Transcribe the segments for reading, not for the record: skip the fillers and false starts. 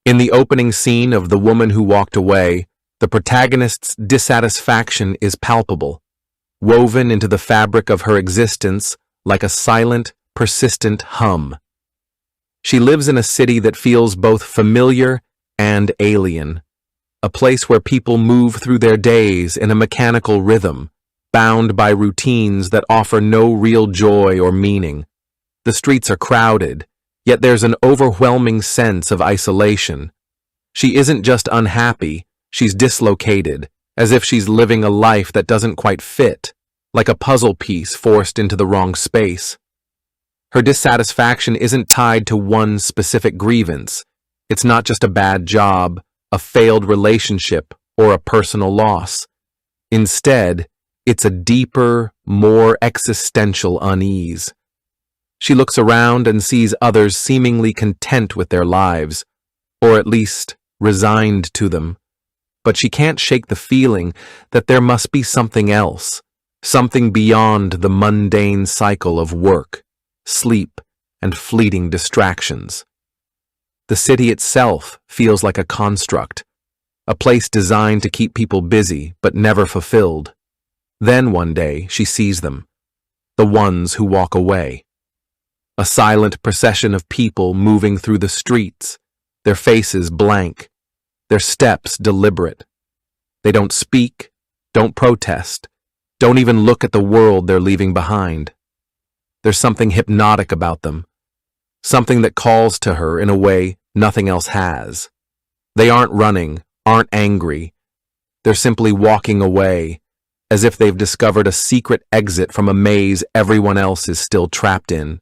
In the opening scene of The Woman Who Walked Away, the protagonist's dissatisfaction is palpable, woven into the fabric of her existence like a silent, persistent hum. She lives in a city that feels both familiar and alien, a place where people move through their days in a mechanical rhythm, bound by routines that offer no real joy or meaning. The streets are crowded, yet there's an overwhelming sense of isolation. She isn't just unhappy, she's dislocated, as if she's living a life that doesn't quite fit, like a puzzle piece forced into the wrong space. Her dissatisfaction isn't tied to one specific grievance. It's not just a bad job, a failed relationship, or a personal loss. Instead, it's a deeper, more existential unease. She looks around and sees others seemingly content with their lives, or at least resigned to them. But she can't shake the feeling that there must be something else, something beyond the mundane cycle of work, sleep, and fleeting distractions. The city itself feels like a construct, a place designed to keep people busy but never fulfilled. Then one day she sees them, the ones who walk away. A silent procession of people moving through the streets, their faces blank, their steps deliberate. They don't speak, don't protest, don't even look at the world they're leaving behind. There's something hypnotic about them, something that calls to her in a way nothing else has. They aren't running, aren't angry. They're simply walking away, as if they've discovered a secret exit from a maze everyone else is still trapped in.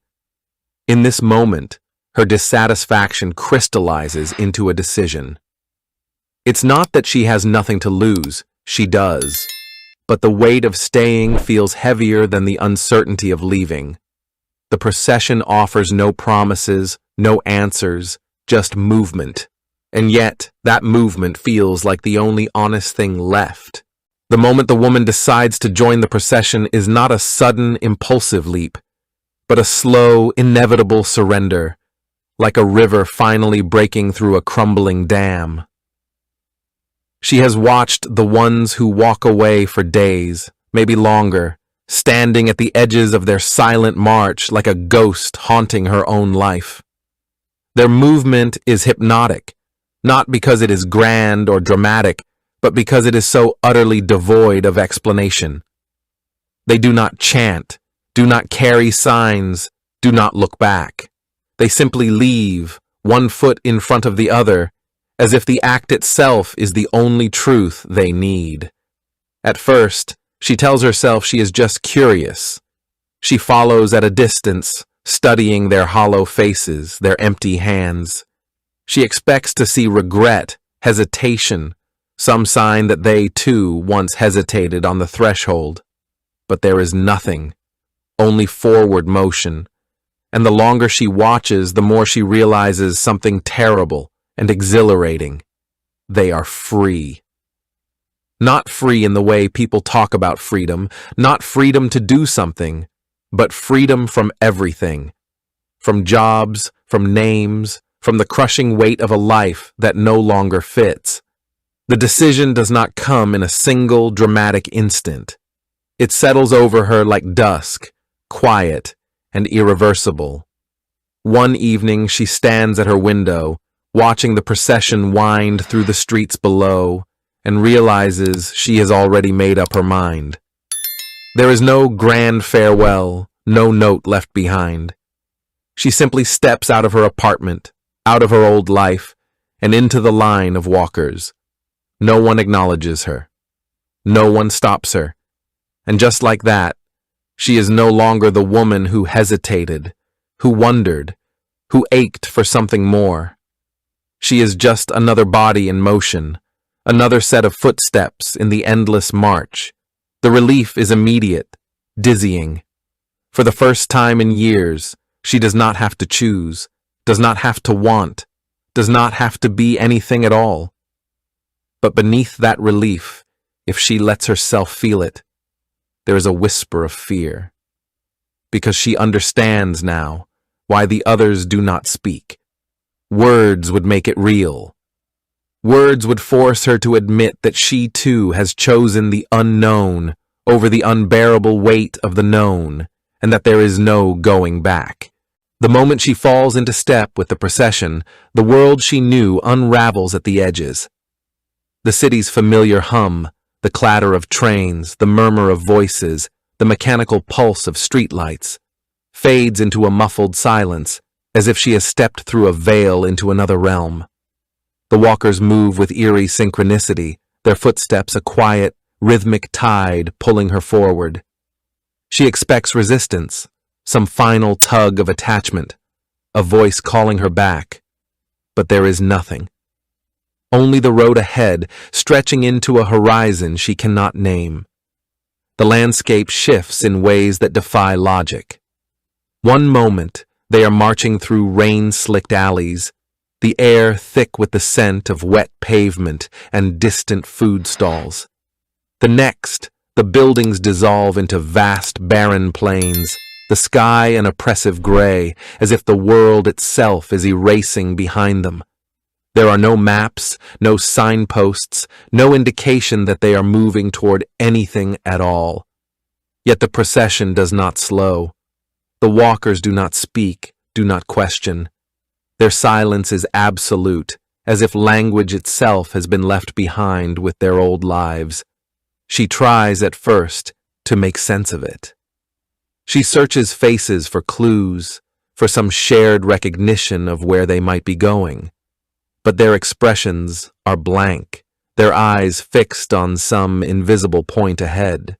In this moment, her dissatisfaction crystallizes into a decision. It's not that she has nothing to lose, she does, but the weight of staying feels heavier than the uncertainty of leaving. The procession offers no promises, no answers, just movement. And yet, that movement feels like the only honest thing left. The moment the woman decides to join the procession is not a sudden, impulsive leap, but a slow, inevitable surrender, like a river finally breaking through a crumbling dam. She has watched the ones who walk away for days, maybe longer, standing at the edges of their silent march like a ghost haunting her own life. Their movement is hypnotic, not because it is grand or dramatic, but because it is so utterly devoid of explanation. They do not chant, do not carry signs, do not look back. They simply leave, one foot in front of the other, as if the act itself is the only truth they need. At first, she tells herself she is just curious. She follows at a distance, studying their hollow faces, their empty hands. She expects to see regret, hesitation, some sign that they, too, once hesitated on the threshold. But there is nothing, only forward motion. And the longer she watches, the more she realizes something terrible and exhilarating. They are free. Not free in the way people talk about freedom, not freedom to do something, but freedom from everything. From jobs, from names, from the crushing weight of a life that no longer fits. The decision does not come in a single dramatic instant. It settles over her like dusk, quiet and irreversible. One evening she stands at her window, watching the procession wind through the streets below, and realizes she has already made up her mind. There is no grand farewell, no note left behind. She simply steps out of her apartment, out of her old life, and into the line of walkers. No one acknowledges her. No one stops her. And just like that, she is no longer the woman who hesitated, who wondered, who ached for something more. She is just another body in motion, another set of footsteps in the endless march. The relief is immediate, dizzying. For the first time in years, she does not have to choose, does not have to want, does not have to be anything at all. But beneath that relief, if she lets herself feel it, there is a whisper of fear. Because she understands now why the others do not speak, Words would make it real. Words would force her to admit that she too has chosen the unknown over the unbearable weight of the known, and that there is no going back. The moment she falls into step with the procession, the world she knew unravels at the edges. The city's familiar hum, the clatter of trains, the murmur of voices, the mechanical pulse of streetlights, fades into a muffled silence, as if she has stepped through a veil into another realm. The walkers move with eerie synchronicity, their footsteps a quiet, rhythmic tide pulling her forward. She expects resistance, some final tug of attachment, a voice calling her back. But there is nothing. Only the road ahead, stretching into a horizon she cannot name. The landscape shifts in ways that defy logic. One moment, they are marching through rain-slicked alleys, the air thick with the scent of wet pavement and distant food stalls. The next, the buildings dissolve into vast, barren plains, the sky an oppressive gray, as if the world itself is erasing behind them. There are no maps, no signposts, no indication that they are moving toward anything at all. Yet the procession does not slow. The walkers do not speak, do not question. Their silence is absolute, as if language itself has been left behind with their old lives. She tries at first to make sense of it. She searches faces for clues, for some shared recognition of where they might be going. But their expressions are blank, their eyes fixed on some invisible point ahead.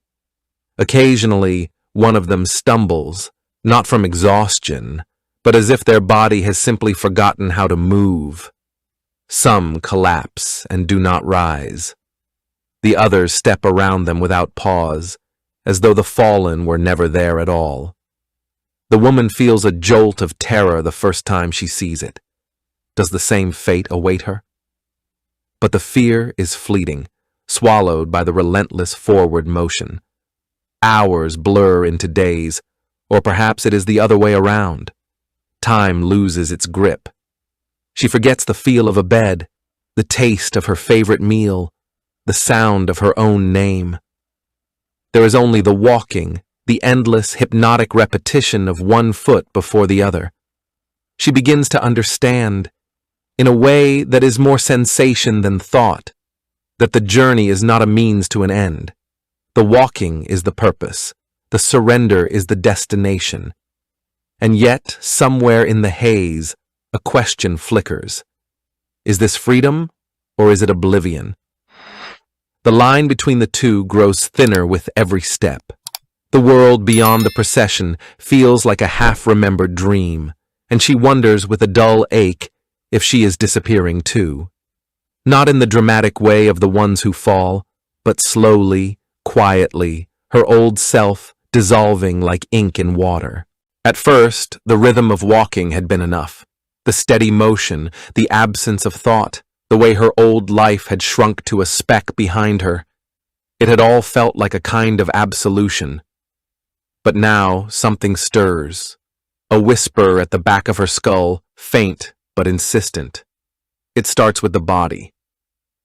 Occasionally, one of them stumbles, not from exhaustion, but as if their body has simply forgotten how to move. Some collapse and do not rise. The others step around them without pause, as though the fallen were never there at all. The woman feels a jolt of terror the first time she sees it. Does the same fate await her? But the fear is fleeting, swallowed by the relentless forward motion. Hours blur into days, or perhaps it is the other way around. Time loses its grip. She forgets the feel of a bed, the taste of her favorite meal, the sound of her own name. There is only the walking, the endless, hypnotic repetition of one foot before the other. She begins to understand, in a way that is more sensation than thought, that the journey is not a means to an end. The walking is the purpose. The surrender is the destination. And yet, somewhere in the haze, a question flickers. Is this freedom, or is it oblivion? The line between the two grows thinner with every step. The world beyond the procession feels like a half-remembered dream, and she wonders with a dull ache if she is disappearing too. Not in the dramatic way of the ones who fall, but slowly, quietly, her old self dissolving like ink in water. At first, the rhythm of walking had been enough. The steady motion, the absence of thought, the way her old life had shrunk to a speck behind her. It had all felt like a kind of absolution. But now something stirs. A whisper at the back of her skull, faint but insistent. It starts with the body.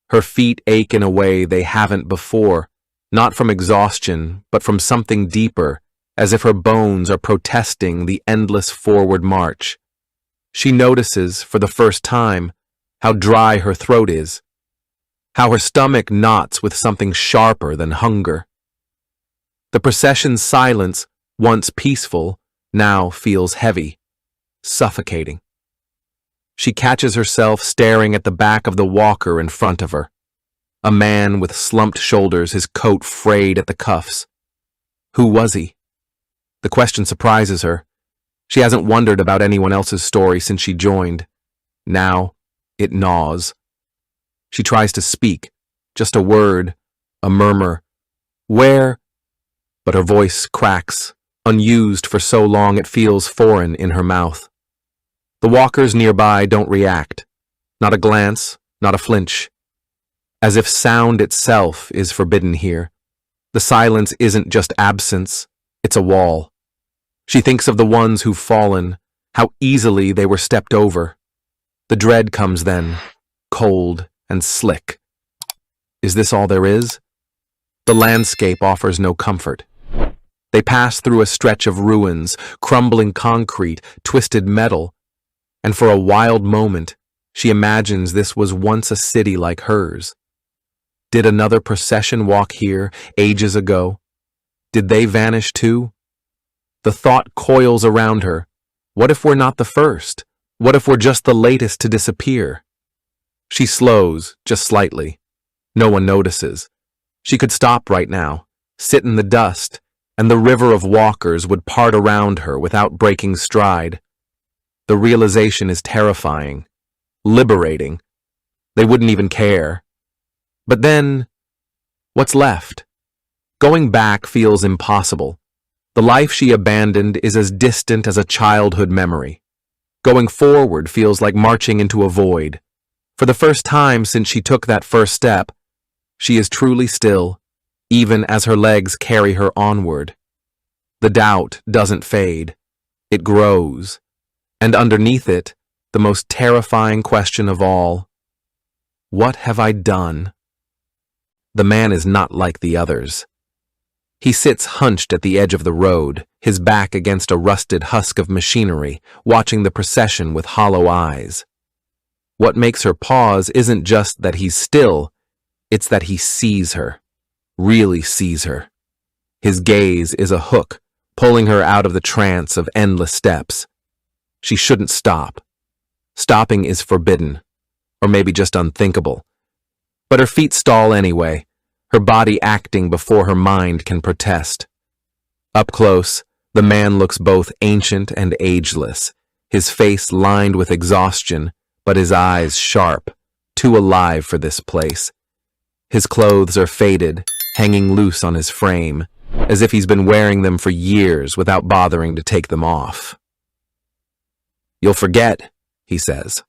Her feet ache in a way they haven't before, not from exhaustion, but from something deeper, as if her bones are protesting the endless forward march. She notices, for the first time, how dry her throat is, how her stomach knots with something sharper than hunger. The procession's silence, once peaceful, now feels heavy, suffocating. She catches herself staring at the back of the walker in front of her. A man with slumped shoulders, his coat frayed at the cuffs. Who was he? The question surprises her. She hasn't wondered about anyone else's story since she joined. Now, it gnaws. She tries to speak, just a word, a murmur. Where? But her voice cracks, unused for so long it feels foreign in her mouth. The walkers nearby don't react. Not a glance, not a flinch. As if sound itself is forbidden here. The silence isn't just absence, it's a wall. She thinks of the ones who've fallen, how easily they were stepped over. The dread comes then, cold and slick. Is this all there is? The landscape offers no comfort. They pass through a stretch of ruins, crumbling concrete, twisted metal, and for a wild moment, she imagines this was once a city like hers. Did another procession walk here ages ago? Did they vanish too? The thought coils around her. What if we're not the first? What if we're just the latest to disappear? She slows, just slightly. No one notices. She could stop right now, sit in the dust, and the river of walkers would part around her without breaking stride. The realization is terrifying, liberating. They wouldn't even care. But then, what's left? Going back feels impossible. The life she abandoned is as distant as a childhood memory. Going forward feels like marching into a void. For the first time since she took that first step, she is truly still, even as her legs carry her onward. The doubt doesn't fade. It grows. And underneath it, the most terrifying question of all. What have I done? The man is not like the others. He sits hunched at the edge of the road, his back against a rusted husk of machinery, watching the procession with hollow eyes. What makes her pause isn't just that he's still, it's that he sees her, really sees her. His gaze is a hook, pulling her out of the trance of endless steps. She shouldn't stop. Stopping is forbidden, or maybe just unthinkable. But her feet stall anyway, her body acting before her mind can protest. Up close, the man looks both ancient and ageless, his face lined with exhaustion, but his eyes sharp, too alive for this place. His clothes are faded, hanging loose on his frame, as if he's been wearing them for years without bothering to take them off. "You'll forget," he says.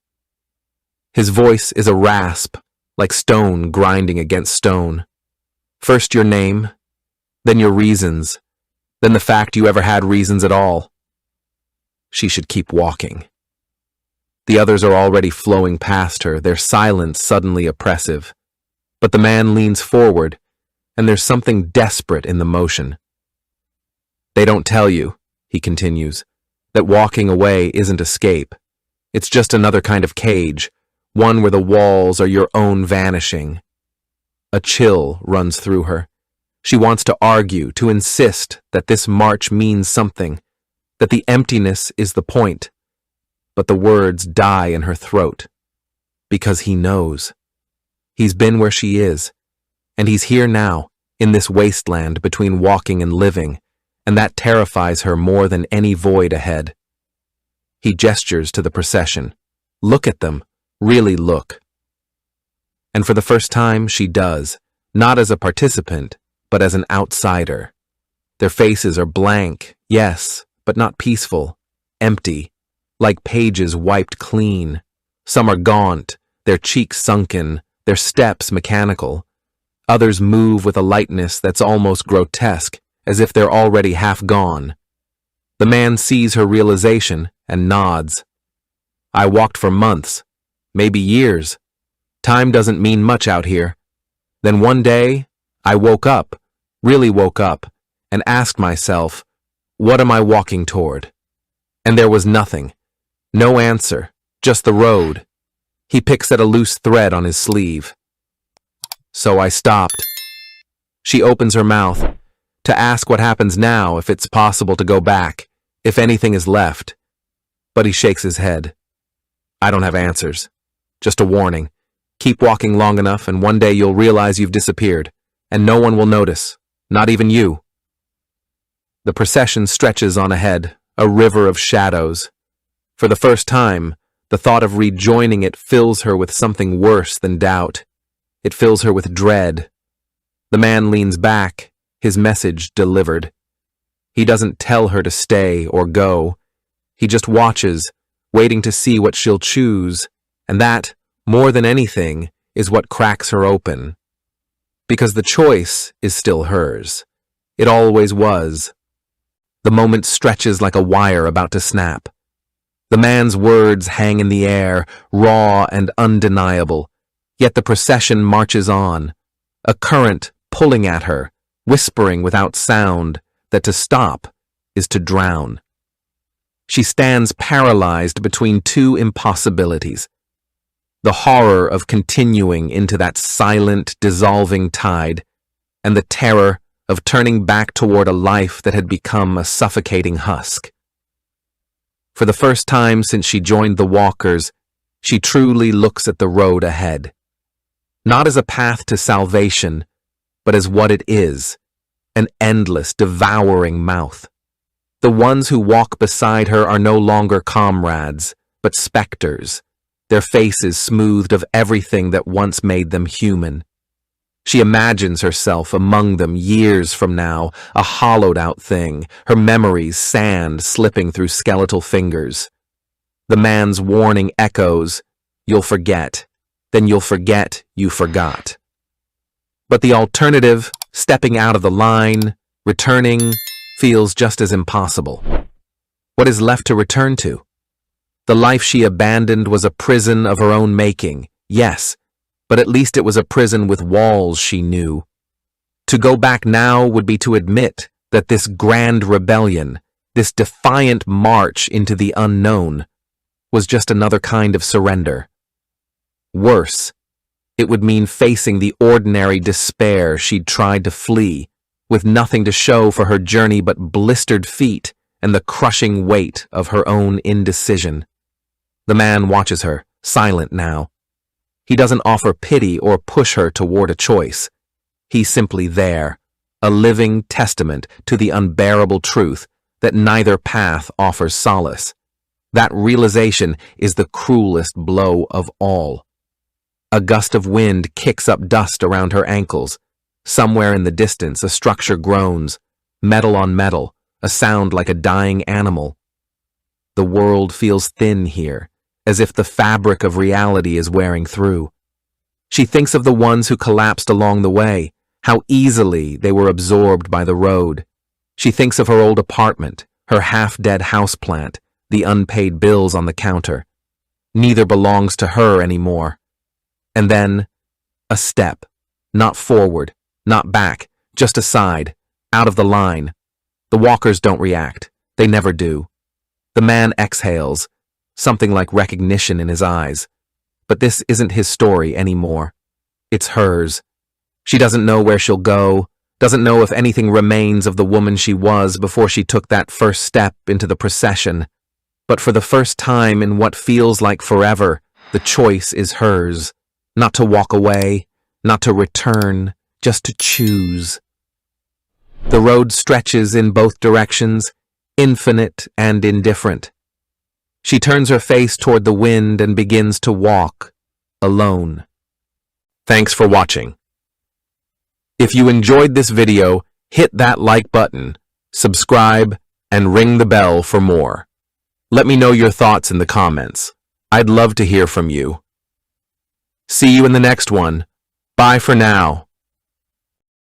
His voice is a rasp, like stone grinding against stone. First your name, then your reasons, then the fact you ever had reasons at all. She should keep walking. The others are already flowing past her, their silence suddenly oppressive. But the man leans forward, and there's something desperate in the motion. "They don't tell you," he continues, "that walking away isn't escape. It's just another kind of cage, one where the walls are your own vanishing." A chill runs through her. She wants to argue, to insist that this march means something, that the emptiness is the point. But the words die in her throat. Because he knows. He's been where she is, and he's here now, in this wasteland between walking and living, and that terrifies her more than any void ahead. He gestures to the procession. Look at them. Really look. And for the first time, she does, not as a participant, but as an outsider. Their faces are blank, yes, but not peaceful, empty, like pages wiped clean. Some are gaunt, their cheeks sunken, their steps mechanical. Others move with a lightness that's almost grotesque, as if they're already half gone. The man sees her realization and nods. "I walked for months, maybe years. Time doesn't mean much out here. Then one day, I woke up, really woke up, and asked myself, what am I walking toward?" And there was nothing. No answer, just the road. He picks at a loose thread on his sleeve. "So I stopped." She opens her mouth to ask what happens now, if it's possible to go back, if anything is left. But he shakes his head. "I don't have answers. Just a warning. Keep walking long enough and one day you'll realize you've disappeared, and no one will notice, not even you." The procession stretches on ahead, a river of shadows. For the first time, the thought of rejoining it fills her with something worse than doubt. It fills her with dread. The man leans back, his message delivered. He doesn't tell her to stay or go. He just watches, waiting to see what she'll choose, and that, more than anything, is what cracks her open. Because the choice is still hers. It always was. The moment stretches like a wire about to snap. The man's words hang in the air, raw and undeniable, yet the procession marches on, a current pulling at her, whispering without sound that to stop is to drown. She stands paralyzed between two impossibilities: the horror of continuing into that silent, dissolving tide, and the terror of turning back toward a life that had become a suffocating husk. For the first time since she joined the walkers, she truly looks at the road ahead, not as a path to salvation, but as what it is, an endless, devouring mouth. The ones who walk beside her are no longer comrades, but specters, their faces smoothed of everything that once made them human. She imagines herself among them years from now, a hollowed-out thing, her memories sand slipping through skeletal fingers. The man's warning echoes, "You'll forget, then you'll forget you forgot." But the alternative, stepping out of the line, returning, feels just as impossible. What is left to return to? The life she abandoned was a prison of her own making, yes, but at least it was a prison with walls she knew. To go back now would be to admit that this grand rebellion, this defiant march into the unknown, was just another kind of surrender. Worse, it would mean facing the ordinary despair she'd tried to flee, with nothing to show for her journey but blistered feet and the crushing weight of her own indecision. The man watches her, silent now. He doesn't offer pity or push her toward a choice. He's simply there, a living testament to the unbearable truth that neither path offers solace. That realization is the cruelest blow of all. A gust of wind kicks up dust around her ankles. Somewhere in the distance, a structure groans, metal on metal, a sound like a dying animal. The world feels thin here, as if the fabric of reality is wearing through. She thinks of the ones who collapsed along the way, how easily they were absorbed by the road. She thinks of her old apartment, her half-dead houseplant, the unpaid bills on the counter. Neither belongs to her anymore. And then, a step, not forward, not back, just aside, out of the line. The walkers don't react. They never do. The man exhales, something like recognition in his eyes. But this isn't his story anymore. It's hers. She doesn't know where she'll go, doesn't know if anything remains of the woman she was before she took that first step into the procession. But for the first time in what feels like forever, the choice is hers. Not to walk away, not to return, just to choose. The road stretches in both directions, infinite and indifferent. She turns her face toward the wind and begins to walk, alone. Thanks for watching. If you enjoyed this video, hit that like button, subscribe, and ring the bell for more. Let me know your thoughts in the comments. I'd love to hear from you. See you in the next one. Bye for now.